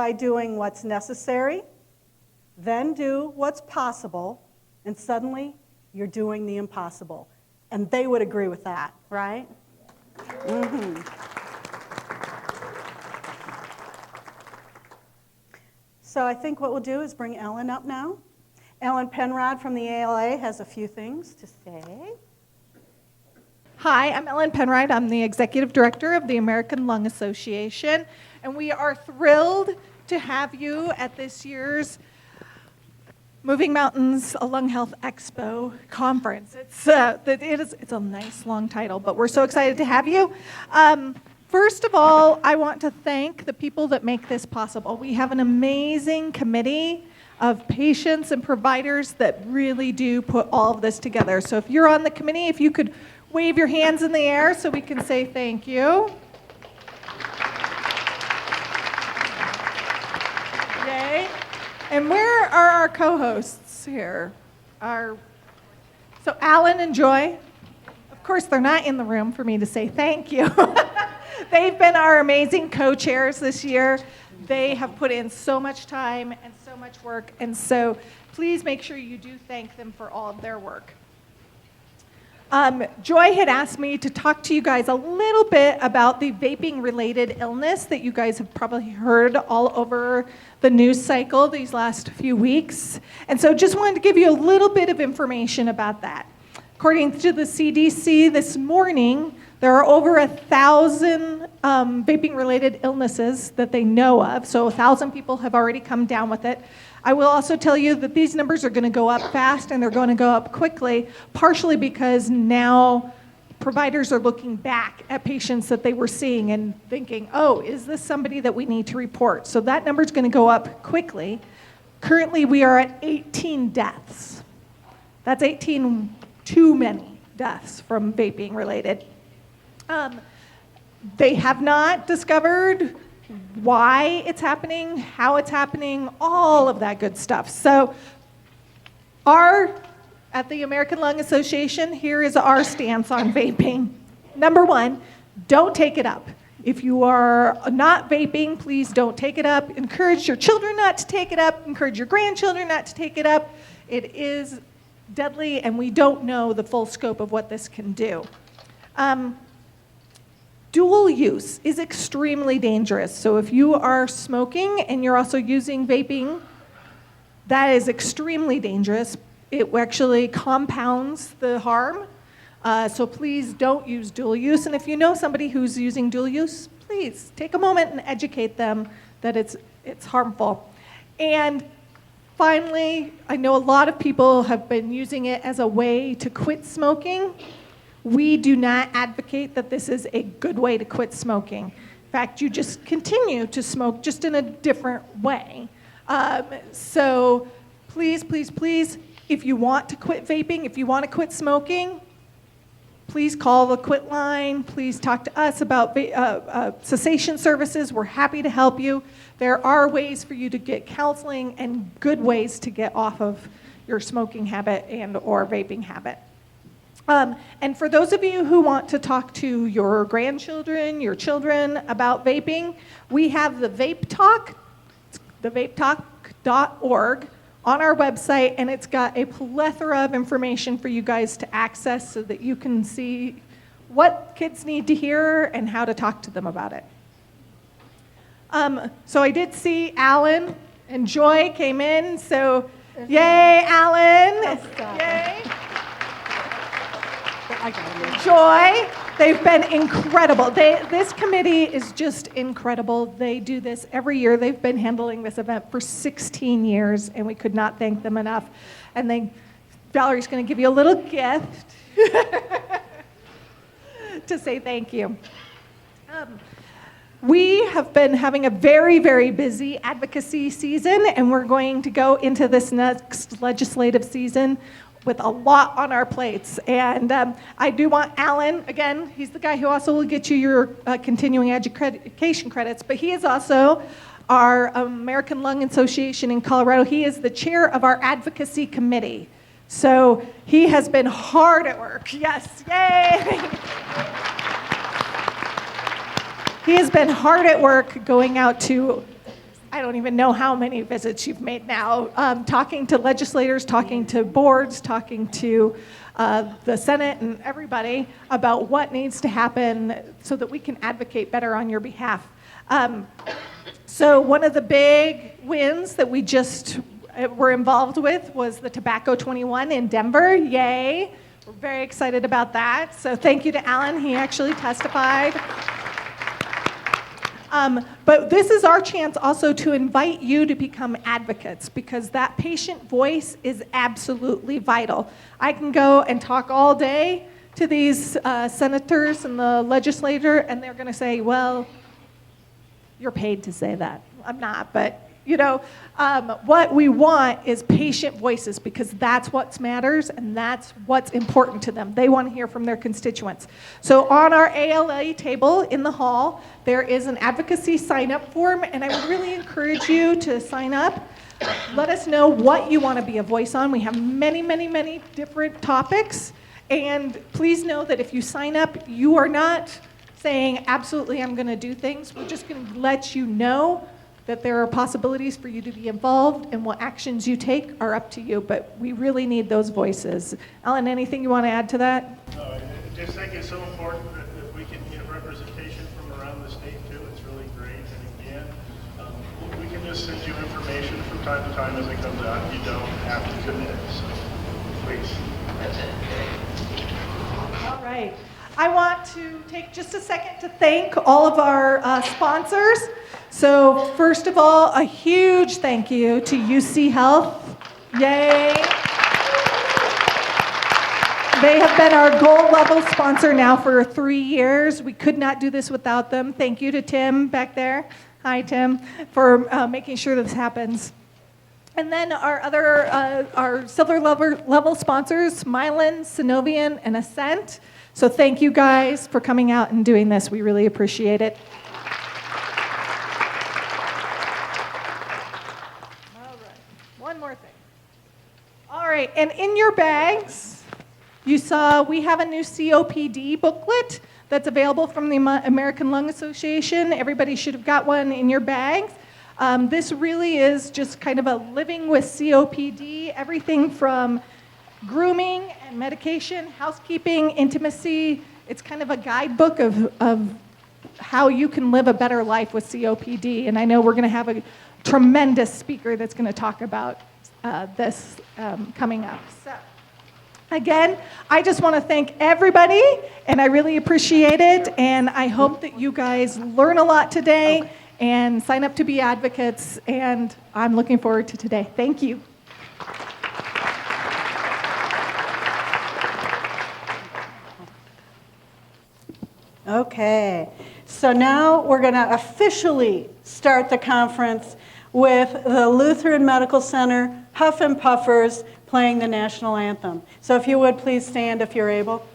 by doing what's necessary, then do what's possible, and suddenly you're doing the impossible. And they would agree with that, right? Mm-hmm. So I think what we'll do is bring Ellen up now. Ellen Penrod from the ALA has a few things to say. Hi, I'm Ellen Penrod. I'm the Executive Director of the American Lung Association, and we are thrilled to have you at this year's Moving Mountains Lung Health Expo conference. It's a nice long title, but we're so excited to have you. First of all, I want to thank the people that make this possible. We have an amazing committee of patients and providers that really do put all of this together. So if you're on the committee, if you could wave your hands in the air so we can say thank you. Yay. And where are our co-hosts here? So Alan and Joy, of course they're not in the room for me to say thank you. They've been our amazing co-chairs this year. They have put in so much time and so much work, and so please make sure you do thank them for all of their work. Joy had asked me to talk to you guys a little bit about the vaping-related illness that you guys have probably heard all over the news cycle these last few weeks. And so just wanted to give you a little bit of information about that. According to the CDC this morning, there are over 1,000 vaping-related illnesses that they know of. So 1,000 people have already come down with it. I will also tell you that these numbers are going to go up fast and they're going to go up quickly, partially because now providers are looking back at patients that they were seeing and thinking, oh, is this somebody that we need to report? So that number is going to go up quickly. Currently, we are at 18 deaths. That's 18 too many deaths from vaping related. They have not discovered why it's happening, how it's happening, all of that good stuff. So at the American Lung Association, here is our stance on vaping. Number one, don't take it up. If you are not vaping, please don't take it up. Encourage your children not to take it up. Encourage your grandchildren not to take it up. It is deadly, and we don't know the full scope of what this can do. Dual use is extremely dangerous. So if you are smoking and you're also using vaping, that is extremely dangerous. It actually compounds the harm. So please don't use dual use. And if you know somebody who's using dual use, please take a moment and educate them that it's harmful. And finally, I know a lot of people have been using it as a way to quit smoking. We do not advocate that this is a good way to quit smoking. In fact, you just continue to smoke just in a different way. So please, please, please, if you want to quit vaping, if you want to quit smoking, please call the Quit line. Please talk to us about cessation services. We're happy to help you. There are ways for you to get counseling and good ways to get off of your smoking habit and or vaping habit. And for those of you who want to talk to your grandchildren, your children about vaping, we have the Vape Talk, thevapetalk.org, on our website, and it's got a plethora of information for you guys to access so that you can see what kids need to hear and how to talk to them about it. So I did see Alan and Joy came in, so yay, Alan! Yay! Joy, they've been incredible. This committee is just incredible. They do this every year. They've been handling this event for 16 years, and we could not thank them enough. And Valerie's going to give you a little gift to say thank you. We have been having a very, very busy advocacy season, and we're going to go into this next legislative season with a lot on our plates. And I do want Alan, again, he's the guy who also will get you your continuing education credits, but he is also our American Lung Association in Colorado. He is the chair of our advocacy committee. So he has been hard at work. Yes, yay! He has been hard at work going out to I don't even know how many visits you've made now, talking to legislators, talking to boards, talking to the Senate and everybody about what needs to happen so that we can advocate better on your behalf. So one of the big wins that we just were involved with was the Tobacco 21 in Denver. Yay. We're very excited about that. So thank you to Alan. He actually testified. But this is our chance also to invite you to become advocates, because that patient voice is absolutely vital. I can go and talk all day to these senators and the legislator, and they're going to say, well, you're paid to say that. I'm not, but what we want is patient voices, because that's what matters and that's what's important to them. They want to hear from their constituents. So on our ALA table in the hall, there is an advocacy sign-up form, and I would really encourage you to sign up. Let us know what you want to be a voice on. We have many, many, many different topics, and please know that if you sign up, you are not saying, absolutely, I'm going to do things. We're just going to let you know that there are possibilities for you to be involved, and what actions you take are up to you, but we really need those voices. Alan, anything you want to add to that? No, I just think it's so important that if we can get representation from around the state too, it's really great. And again, we can just send you information from time to time as it comes out. You don't have to commit, so please. That's it. All right. I want to take just a second to thank all of our sponsors. So first of all, a huge thank you to UC Health. Yay. They have been our gold level sponsor now for 3 years. We could not do this without them. Thank you to Tim back there. Hi, Tim, for making sure this happens. And then our other, our silver level sponsors, Mylan, Synovian, and Ascent. So thank you guys for coming out and doing this. We really appreciate it. All right, one more thing. All right, and in your bags, you saw we have a new COPD booklet that's available from the American Lung Association. Everybody should have got one in your bags. This really is just kind of a living with COPD, everything from grooming and medication, housekeeping, intimacy. It's kind of a guidebook of how you can live a better life with COPD. And I know we're going to have a tremendous speaker that's going to talk about this coming up. So again, I just want to thank everybody, and I really appreciate it. And I hope that you guys learn a lot today and sign up to be advocates. And I'm looking forward to today. Thank you. Okay, so now we're going to officially start the conference with the Lutheran Medical Center Huff and Puffers playing the national anthem. So if you would please stand if you're able.